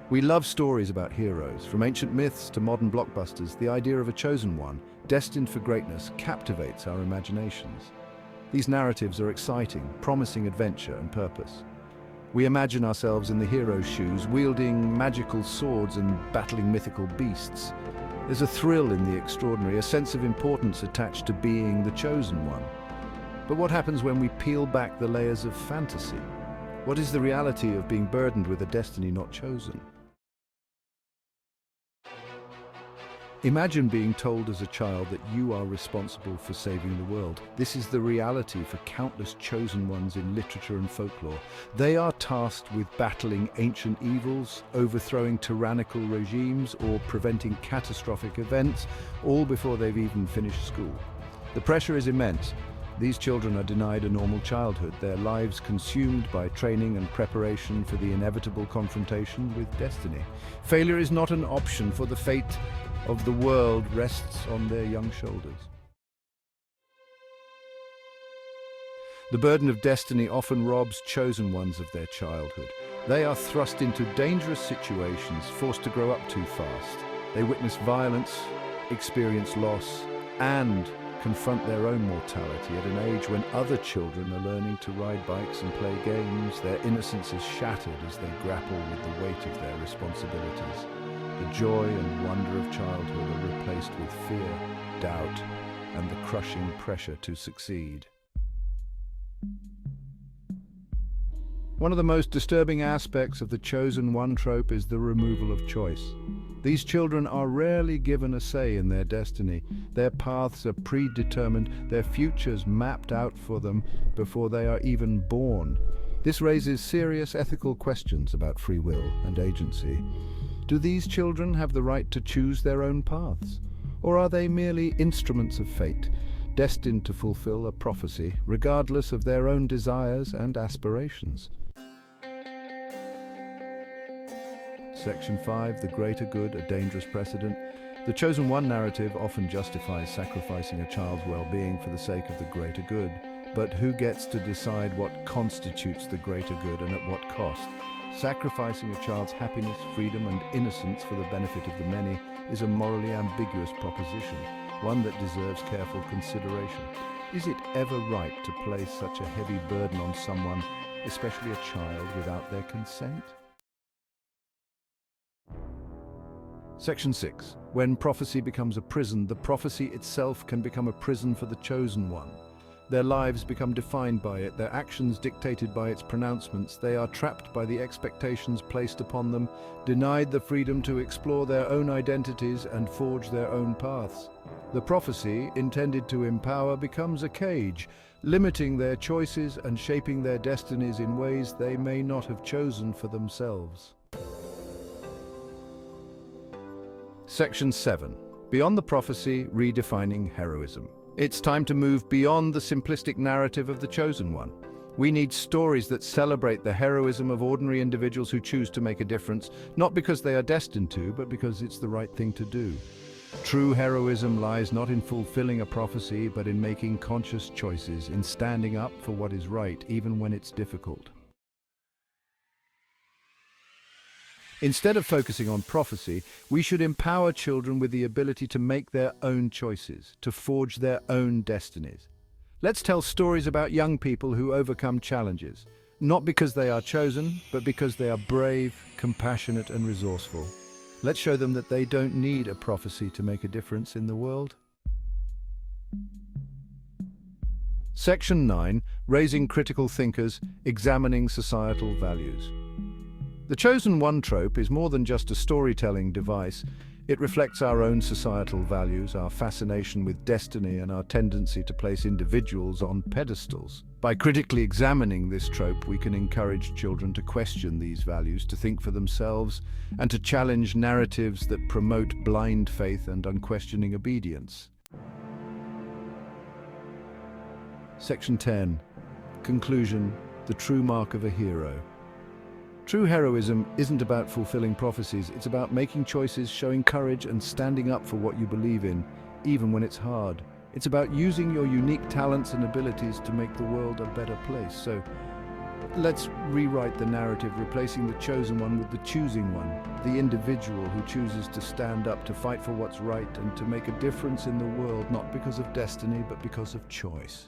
We love stories about heroes. From ancient myths to modern blockbusters, the idea of a chosen one, destined for greatness, captivates our imaginations. These narratives are exciting, promising adventure and purpose. We imagine ourselves in the hero's shoes, wielding magical swords and battling mythical beasts. There's a thrill in the extraordinary, a sense of importance attached to being the chosen one. But what happens when we peel back the layers of fantasy? What is the reality of being burdened with a destiny not chosen? Imagine being told as a child that you are responsible for saving the world. This is the reality for countless chosen ones in literature and folklore. They are tasked with battling ancient evils, overthrowing tyrannical regimes, or preventing catastrophic events, all before they've even finished school. The pressure is immense. These children are denied a normal childhood, their lives consumed by training and preparation for the inevitable confrontation with destiny. Failure is not an option, for the fate of the world rests on their young shoulders. The burden of destiny often robs chosen ones of their childhood. They are thrust into dangerous situations, forced to grow up too fast. They witness violence, experience loss, and confront their own mortality at an age when other children are learning to ride bikes and play games. Their innocence is shattered as they grapple with the weight of their responsibilities. The joy and wonder of childhood are replaced with fear, doubt, and the crushing pressure to succeed. One of the most disturbing aspects of the chosen one trope is the removal of choice. These children are rarely given a say in their destiny. Their paths are predetermined, their futures mapped out for them before they are even born. This raises serious ethical questions about free will and agency. Do these children have the right to choose their own paths? Or are they merely instruments of fate, destined to fulfill a prophecy, regardless of their own desires and aspirations? Section 5, The Greater Good, a Dangerous Precedent. The chosen one narrative often justifies sacrificing a child's well-being for the sake of the greater good. But who gets to decide what constitutes the greater good and at what cost? Sacrificing a child's happiness, freedom, and innocence for the benefit of the many is a morally ambiguous proposition, one that deserves careful consideration. Is it ever right to place such a heavy burden on someone, especially a child, without their consent? Section 6. When prophecy becomes a prison, the prophecy itself can become a prison for the chosen one. Their lives become defined by it, their actions dictated by its pronouncements. They are trapped by the expectations placed upon them, denied the freedom to explore their own identities and forge their own paths. The prophecy, intended to empower, becomes a cage, limiting their choices and shaping their destinies in ways they may not have chosen for themselves. Section 7. Beyond the prophecy, redefining heroism. It's time to move beyond the simplistic narrative of the chosen one. We need stories that celebrate the heroism of ordinary individuals who choose to make a difference, not because they are destined to, but because it's the right thing to do. True heroism lies not in fulfilling a prophecy, but in making conscious choices, in standing up for what is right, even when it's difficult. Instead of focusing on prophecy, we should empower children with the ability to make their own choices, to forge their own destinies. Let's tell stories about young people who overcome challenges, not because they are chosen, but because they are brave, compassionate, and resourceful. Let's show them that they don't need a prophecy to make a difference in the world. Section 9. Raising critical thinkers, examining societal values. The chosen one trope is more than just a storytelling device. It reflects our own societal values, our fascination with destiny, and our tendency to place individuals on pedestals. By critically examining this trope, we can encourage children to question these values, to think for themselves, and to challenge narratives that promote blind faith and unquestioning obedience. Section 10. Conclusion: the true mark of a hero. True heroism isn't about fulfilling prophecies, it's about making choices, showing courage, and standing up for what you believe in, even when it's hard. It's about using your unique talents and abilities to make the world a better place. So, Let's rewrite the narrative, replacing the chosen one with the choosing one, the individual who chooses to stand up, to fight for what's right, and to make a difference in the world, not because of destiny, but because of choice.